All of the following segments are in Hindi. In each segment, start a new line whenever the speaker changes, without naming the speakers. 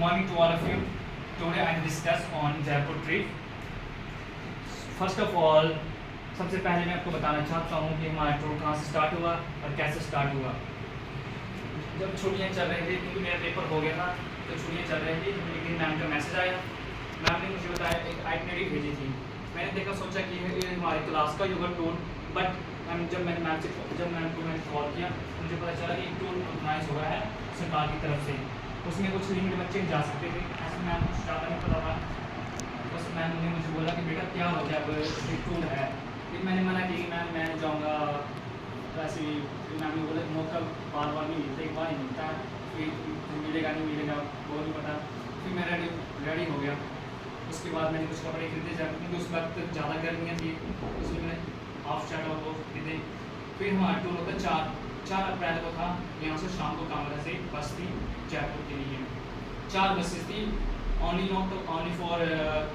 morning to all of you. Today I discuss on Jaipur trip. First of all, सबसे पहले मैं आपको बताना चाहता हूँ कि हमारा टूर कहाँ से स्टार्ट हुआ और कैसे स्टार्ट हुआ। जब छुट्टियाँ चल रही थी, क्योंकि मेरा पेपर हो गया था, तो छुट्टियाँ चल रही थी, तो एक दिन मैम का मैसेज आया। मैम ने मुझे बताया, एक आइटनरी भेजी थी। मैंने देखा, सोचा कि ये हमारी क्लास का योगा टूर, बट जब मैम को मैंने कॉल किया, मुझे पता चला कि टूर ऑर्गेनाइज हो रहा है सरकार की तरफ से। उसमें कुछ लिमिट बच्चे जा सकते थे, ऐसे मैम कुछ ज़्यादा नहीं पता था। बस मैम ने मुझे बोला कि बेटा क्या हो गया, अब एक टूर है। फिर मैंने मना की, मैम मैं जाऊँगा। वैसे मैम ने बोला मौका बार बार नहीं मिलता, एक बार ही मिलता है, फिर मिलेगा नहीं मिलेगा वो नहीं पता। फिर मैं रेडी हो गया। उसके बाद मैंने कुछ कपड़े खरीदे, क्योंकि उस वक्त ज़्यादा गर्मियाँ थी, उसमें मैंने हाफ शर्ट और वो खरीदे। फिर हमारा टूर होता 4 अप्रैल को था। यहाँ से शाम को कामरा से बस थी जयपुर के लिए। 4 बसेस थी, ओनली फॉर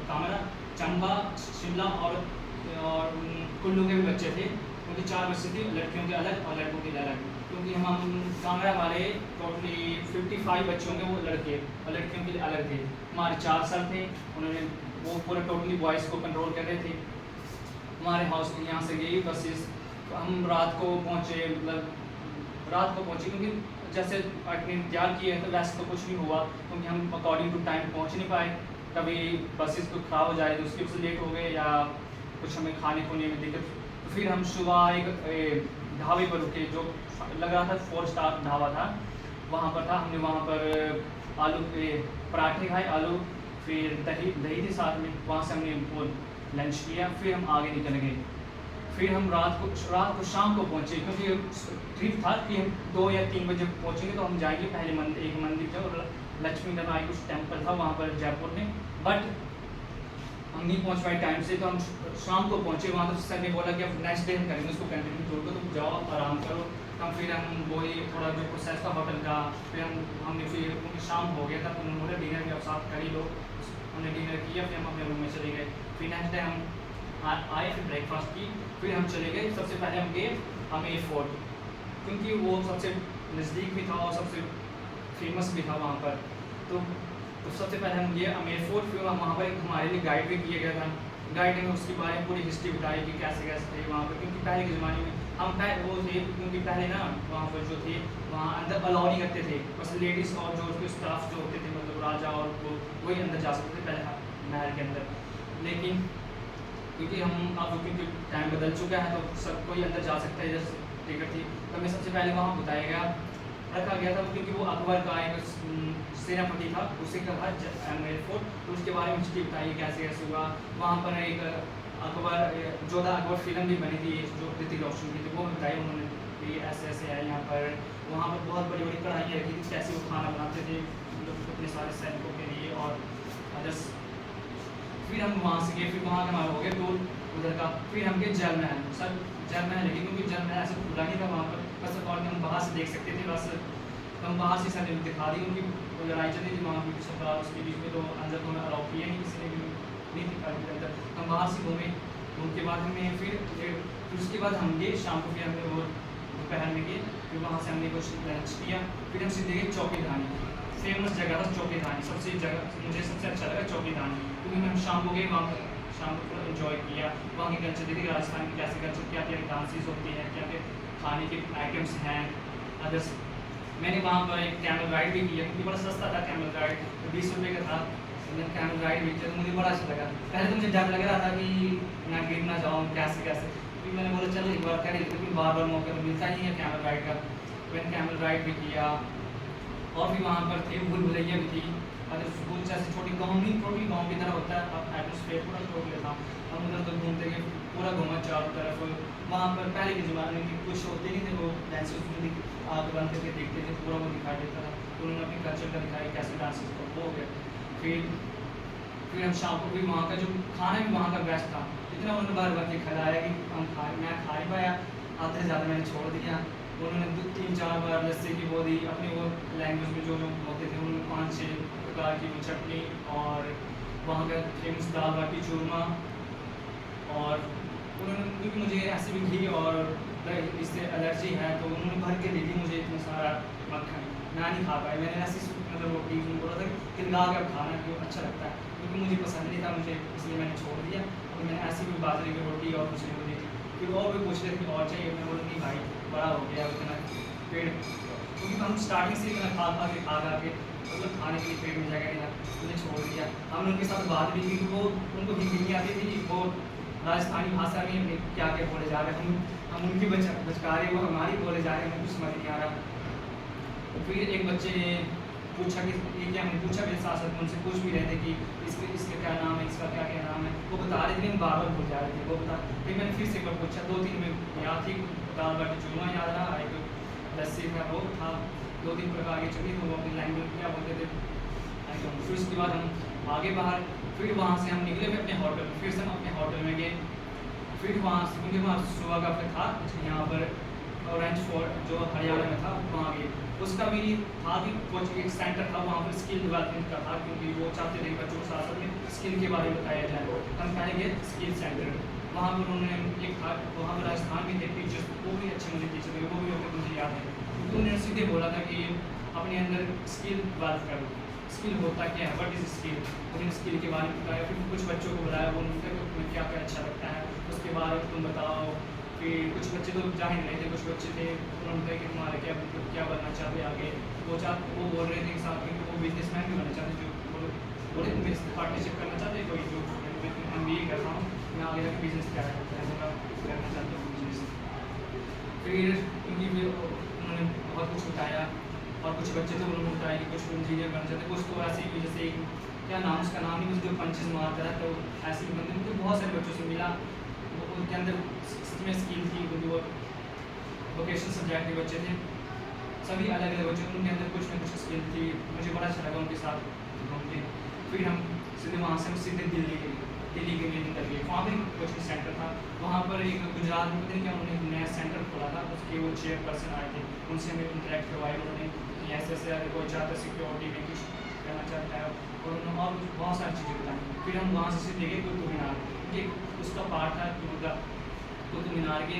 कामरा, चंबा, शिमला और कुल्लू के भी बच्चे थे। क्योंकि 4 बसें थी, लड़कियों के अलग और लड़कों के अलग। क्योंकि हम कामरा वाले टोटली 55 बच्चे होंगे, वो लड़के, और लड़कियों के लिए अलग थे। हमारे 4 सर थे, उन्होंने वो पूरा टोटली बॉयज़ को कंट्रोल कर रहे थे। हमारे हाउस यहाँ से गई बसेस, तो हम रात को पहुँचे, क्योंकि जैसे अपने तैयार किए तो वैसे तो कुछ नहीं हुआ, क्योंकि हम अकॉर्डिंग टू टाइम पहुँच नहीं पाए। कभी बसेस को ख़राब हो जाए तो उसकी वजह से लेट हो गए, या कुछ हमें खाने खोने में दिक्कत। तो फिर हम सुबह एक ढाबे पर रुके, जो लग रहा था 4 स्टार ढाबा था, वहाँ पर था। हमने वहाँ पर आलू के पराठे खाए, आलू, फिर दही थी साथ में। वहाँ से हमने वो लंच किया, फिर हम आगे निकल गए। फिर हम रात को शाम को पहुँचे, क्योंकि ट्रिप था कि हम 2 या 3 बजे पहुँचेंगे, तो हम जाएंगे पहले एक मंदिर था, और लक्ष्मी नारायण कुछ टेम्पल था वहाँ पर जयपुर में। बट हम नहीं पहुँच पाए टाइम से, तो हम शाम को पहुँचे वहाँ। तो सर ने बोला कि अब नेक्स्ट डे हम करेंगे उसको कंटिन्यू टूर को, तो जाओ आराम करो। फिर हम वही थोड़ा जो प्रोसेस था होटल का, फिर हमने फिर क्योंकि शाम हो गया था, तो उन्होंने बोला डिनर भी आप साथ कर ही लो। हमने डिनर किया, फिर हम अपने रूम में चले गए। फिर नेक्स्ट डे हम आए, फिर ब्रेकफास्ट की, फिर हम चले गए। सबसे पहले हम गए आमेर फोर्ट, क्योंकि वो सबसे नज़दीक भी था और सबसे फेमस भी था वहाँ पर। तो सबसे पहले हम गए आमेर फोर्ट। फिर वहाँ पर हमारे लिए गाइड भी किया गया था। गाइड ने उसके बारे में पूरी हिस्ट्री बताई कि कैसे कैसे थे वहाँ पर, क्योंकि पहले के ज़माने में हम वो थे, क्योंकि पहले ना वहाँ पर जो थे वहाँ अंदर अलाउ नहीं करते थे, बस लेडीज़ और जो उसके स्टाफ जो होते थे, मतलब राजा और वही अंदर जा सकते थे पहले महल के अंदर। लेकिन क्योंकि हम अब क्योंकि टाइम बदल चुका है, तो सब कोई अंदर जा सकता है, जैसे टिकट थी। तो हमें सबसे पहले वहाँ रखा गया था, क्योंकि वो अकबर का एक सेनापति था, उसी का था आमेर फोर्ट। तो उसके बारे में हिस्ट्री बताई कैसे कैसे हुआ। वहाँ पर एक जोधा अकबर फिल्म भी बनी थी, जो ऋतिक रोशन की थी, वो बताई उन्होंने कि ऐसे ऐसे है यहाँ पर। वहाँ पर बहुत बड़ी बड़ी कढ़ाइयाँ रखी थी, कैसे वो खाना बनाते थे अपने सारे सैनिकों के लिए और अदर्स। फिर हम वहाँ से गए, फिर वहाँ का हमारा हो गया टूर उधर का। फिर हम गए जल महल। सर जल महल, लेकिन क्योंकि जल महल ऐसे खुला नहीं था वहाँ पर, बस और हम बाहर से देख सकते थे। बस हम बाहर से सर ने दिखा दी, क्योंकि लड़ाई चली थी वहाँ की सरकार उसके बीच में, तो अंदर तो हमें अलाउ किया नहीं, किसी ने भी नहीं दिखा दिया अंदर। हम बाहर से घूमे, उसके बाद हमें फिर उसके बाद हम गए शाम को, फिर हमने वो दोपहर में गए, फिर वहाँ से हमने कुछ लंच किया। फिर हम सीधे गए चौकी धानी। फेमस जगह था चौकी धानी, मुझे सबसे अच्छा लगा चौकी धानी, क्योंकि हम शाम को गए वहाँ पर, शाम को पूरा इन्जॉय किया। वहाँ की कल्चर देखी, राजस्थान की कैसे कल्चर, क्या क्या डांसेस होती हैं, क्या क्या खाने के आइटम्स हैं अदर्स। मैंने वहाँ पर एक कैमल राइड भी किया, क्योंकि बड़ा सस्ता था कैमल राइड, 20 रुपये का था। मैंने कैमल राइड भी किया, तो मुझे बड़ा अच्छा लगा। पहले तो मुझे डर लग रहा था कि मैं गिर ना जाऊँ, कैसे फिर मैंने बोला चलो एक बार कर ही, लेकिन बार बार मौका तो मिलता ही है कैमल राइड का। मैंने कैमल राइड भी किया। और भी वहाँ पर थे, भूल भुलैया भी थी, अगर भूल जैसे छोटी गाँव की तरह होता है, अब एटमोसफेयर पूरा टोटल था। हम उधर तो घूमते गए, पूरा घूमा चारों तरफ। वहाँ पर पहले के ज़माने में कुछ होते नहीं थे, वो डांसेस में आग बंद करके देखते थे, पूरा वो दिखाई देता था। तो उन्होंने अपनी कल्चर का दिखाया कैसे डांसेस को, वो हो गया। फिर हम शाम को भी वहाँ का जो खाना भी वहाँ का बेस्ट था। इतना उन्होंने बार के खिलाया कि मैं खा ही पाया, आधे से ज़्यादा मैंने छोड़ दिया। उन्होंने 3-4 बार लस्सी की वो दी, अपनी वो लैंग्वेज में जो होते थे उन्होंने 5-6 प्रकार की वो चटनी, और वहाँ का फेमस दाल बाटी चूरमा। और उन्होंने, क्योंकि मुझे ऐसे भी घी और इससे एलर्जी है, तो उन्होंने भर के दे दी मुझे इतना सारा मक्खन। मैं नहीं खा पाया, मैंने ऐसी मतलब रोटी बोला था तिलगा के अब खाना क्यों अच्छा लगता है, क्योंकि मुझे पसंद नहीं था, मुझे इसलिए मैंने छोड़ दिया। और मैंने ऐसी भी बाजरे की रोटी और कुछ नहीं दी थी। फिर और भी पूछ रहे थे कि और चाहिए, मैं बोला नहीं भाई बड़ा हो गया इतना पेड़, क्योंकि हम स्टार्टिंग से इतना खा के मतलब खाने के लिए पेट में जगह नहीं था, उन्हें छोड़ दिया। हमने उनके साथ बात भी की, वो उनको हिंदी नहीं आती थी, वो राजस्थानी भाषा में क्या क्या बोले जा रहे हैं, हम उनकी बचकारे वो हमारी बोले जा रहे हैं, हमें कुछ समझ नहीं आ रहा। फिर एक बच्चे ने पूछा कि ये क्या, हमने पूछा मेरे साथ साथ उनसे पूछ भी रहे थे कि इसका क्या नाम है, इसका क्या क्या नाम है, वो बता रहे थे, हम बार बार भूल जा रहे थे वो बता। फिर मैंने फिर से एक बार पूछा, 2-3 में याद थी, दाल बाटी चूरमा याद रहा, एक लस्सी था वो था, 2-3 प्रकार की चटनी, तो वो अपनी लैंग्वेज क्या बोलते थे। फिर उसके बाद हम आगे बाहर, फिर वहाँ से हम निकले फिर अपने होटल में, फिर से हम अपने होटल में गए। फिर वहाँ से क्योंकि वहाँ सुबह का फिर था यहाँ पर ऑरेंज फोर्ट जो हरियाणा में था, वहाँ गए। उसका भी था कि कुछ एक सेंटर था वहाँ पर स्किल डेवलपमेंट का था, क्योंकि वो चाहते थे कि बच्चों को साथ साथ में स्किल के बारे में बताया जाए। हम पहले गए स्किल सेंटर, वहाँ पर उन्होंने एक था, वहाँ पर राजस्थान में थे टीचर्स, वो भी अच्छे मुझे टीचर थे, वो भी होते मुझे याद है। क्योंकि उन्होंने सीधे बोला था कि अपने अंदर स्किल डेवलप करो, स्किल होता क्या है, व्हाट इज़ स्किल, उन्होंने स्किल के बारे में बताया। फिर कुछ बच्चों को बुलाया, वो उनके तुम्हें क्या क्या अच्छा लगता है उसके बारे में तुम बताओ। फिर कुछ बच्चे तो जाहिर नहीं थे, कुछ बच्चे थे उन्होंने बताया कि तुम्हारा क्या बनना चाहते आगे, वो बोल रहे थे कि साथ में वो बिजनेसमैन भी बनना चाहते, जो बोले तुम मेरे पार्टनरशिप करना चाहते कोई, जो MBA कर रहा हूँ मैं आगे जाकर बिजनेस क्या करना चाहता हूँ बिजनेस। फिर क्योंकि फिर उन्होंने बहुत कुछ बताया, और कुछ बच्चे थे उन्होंने बताया कि कुछ इंजीनियर बनना चाहते, कुछ तो ऐसे ही जैसे क्या नाम उसका नाम नहीं, मुझे जो पंचेस मारता है, तो ऐसे ही बंदे मुझे बहुत सारे बच्चों से मिला, उनके अंदर में स्किल थी, क्योंकि वो वोकेशनल सब्जेक्ट के बच्चे थे, सभी अलग अलग बच्चे, उनके अंदर कुछ ना कुछ स्किल थी। मुझे बड़ा अच्छा लगा उनके साथ घूम के। फिर हम सीधे वहाँ से सीधे दिल्ली के लिए निकल गए। वहाँ पर कोचिंग सेंटर था, वहाँ पर एक गुजरात में पता नहीं क्या उन्होंने नया सेंटर खोला था, उसके वो चेयरपर्सन आए थे, उनसे हमें इंटरेक्ट करवाया उन्होंने कि ऐसे अगर कोई चाहता है सिक्योरिटी में कुछ करना चाहता है, और उन्होंने और बहुत सारी चीज़ें बताई। फिर हम वहाँ से सीधे गए कुतुब मीनार, ये उसका पार्ट था कुतुब मीनार के,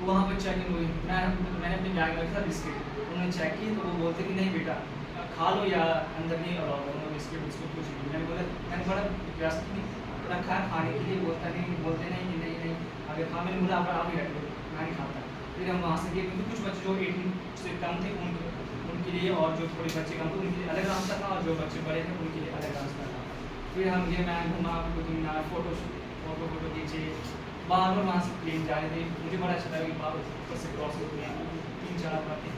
वहाँ पर चेकिंग हुई। मैंने अपने बैग में रखा बिस्किट, उन्होंने चेक की तो वो बोलते कि नहीं बेटा खा लो या अंदर नहीं अलाउ करो बिस्किट उसको कुछ नहीं। मैंने बड़ा रिक्वेस्ट रखा है खाने के लिए, बोलते नहीं कि नहीं अगर खा, मैंने बोला आप ही रख लो, मैं नहीं खाता। फिर हम वहाँ से गए, क्योंकि कुछ बच्चे जो 18 से कम थे उनके लिए, और जो थोड़े बच्चे कम थे उनके लिए अलग रास्ता था, और जो बच्चे बड़े थे उनके लिए अलग रास्ता था। फिर हम गए, मैं घूमा कुतुब मीनार, फोटो खींचे, बार वहाँ से प्लेन जा रहे थे, मुझे बड़ा अच्छा लगा कि बार ऊपर से क्रॉस हो प्लेन 3-4 बातें।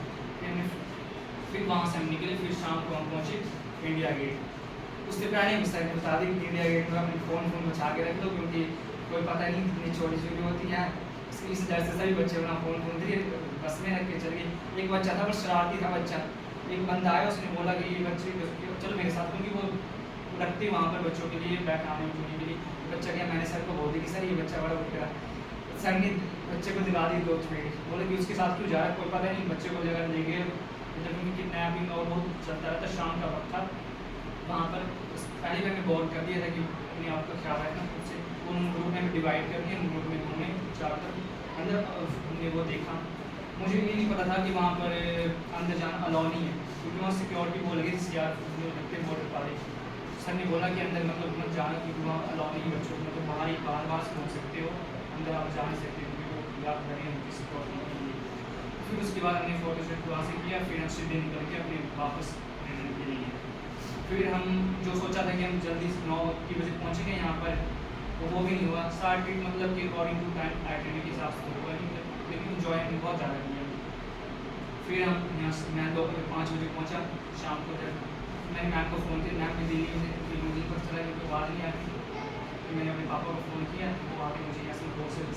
फिर वहाँ से हम निकले, फिर शाम को हम पहुँचे इंडिया गेट। उससे पहले हम सर बता दें कि इंडिया गेट में अपने फ़ोन बचा के रख लो, क्योंकि कोई पता नहीं कितनी छोटी होती है, इस वजह से सभी बच्चे अपना फ़ोन दिए बस में रख के चल गए। एक बच्चा था वो शरारती था बच्चा, एक बंदा आया उसने बोला कि ये बच्चे चलो मेरे साथ, क्योंकि वो रखते वहाँ पर बच्चों के लिए बैठाने उठने के लिए। बच्चा क्या, मैंने सर को बोल दी कि सर ये बच्चा बड़ा उठ रहा। सर ने बच्चे को दिला दी 2 चपेट, बोले कि उसके साथ क्यों जा रहा है, कोई पता नहीं बच्चे को जगह ले गए, जब उनकी किडनैपिंग और बहुत चलता रहता, शाम का वक्त था वहाँ पर। पहले मैंने बोर्ड कर दिया था कि अपने आप का ख्याल रखना, उससे उन ग्रुप में डिवाइड कर दिया, उन ग्रुप में घूमे चारों तरफ अंदर। हमने वो देखा, मुझे ये नहीं पता था कि वहाँ पर अंदर जाना अलाउ नहीं है, क्योंकि वहाँ सिक्योरिटी बोल गई थी यार जो लगते बॉर्डर पाले, सर ने बोला कि अंदर मतलब मत जाना, क्योंकि वहाँ अलाउ नहीं है बच्चों को, मतलब बाहर से घूम सकते हो, अंदर आप जा नहीं सकते, क्योंकि वो याद करें उनकी सिक्योरिटी के लिए। फिर उसके बाद हमने फोटोशूट वहाँ से किया, फिर हम सीधे निकल के अपने वापस के लिए। फिर हम जो सोचा था कि हम जल्दी 9 बजे पहुँचेंगे यहाँ पर, तो वो भी नहीं हुआ। स्टार्ट डेट मतलब कि अकॉर्डिंग टू टाइम आइटनरी के हिसाब से हुआ नहीं, लेकिन इन्जॉय हमने बहुत ज़्यादा किया। फिर हम यहाँ मैं 5 बजे पहुँचा शाम को, जब मैंने मैम को फ़ोन किया, मैम ने दिल्ली में मुझे पता चला कि बाहर नहीं आ रही, फिर मैंने अपने पापा को फ़ोन किया, वो आके मुझे यहाँ से 2 से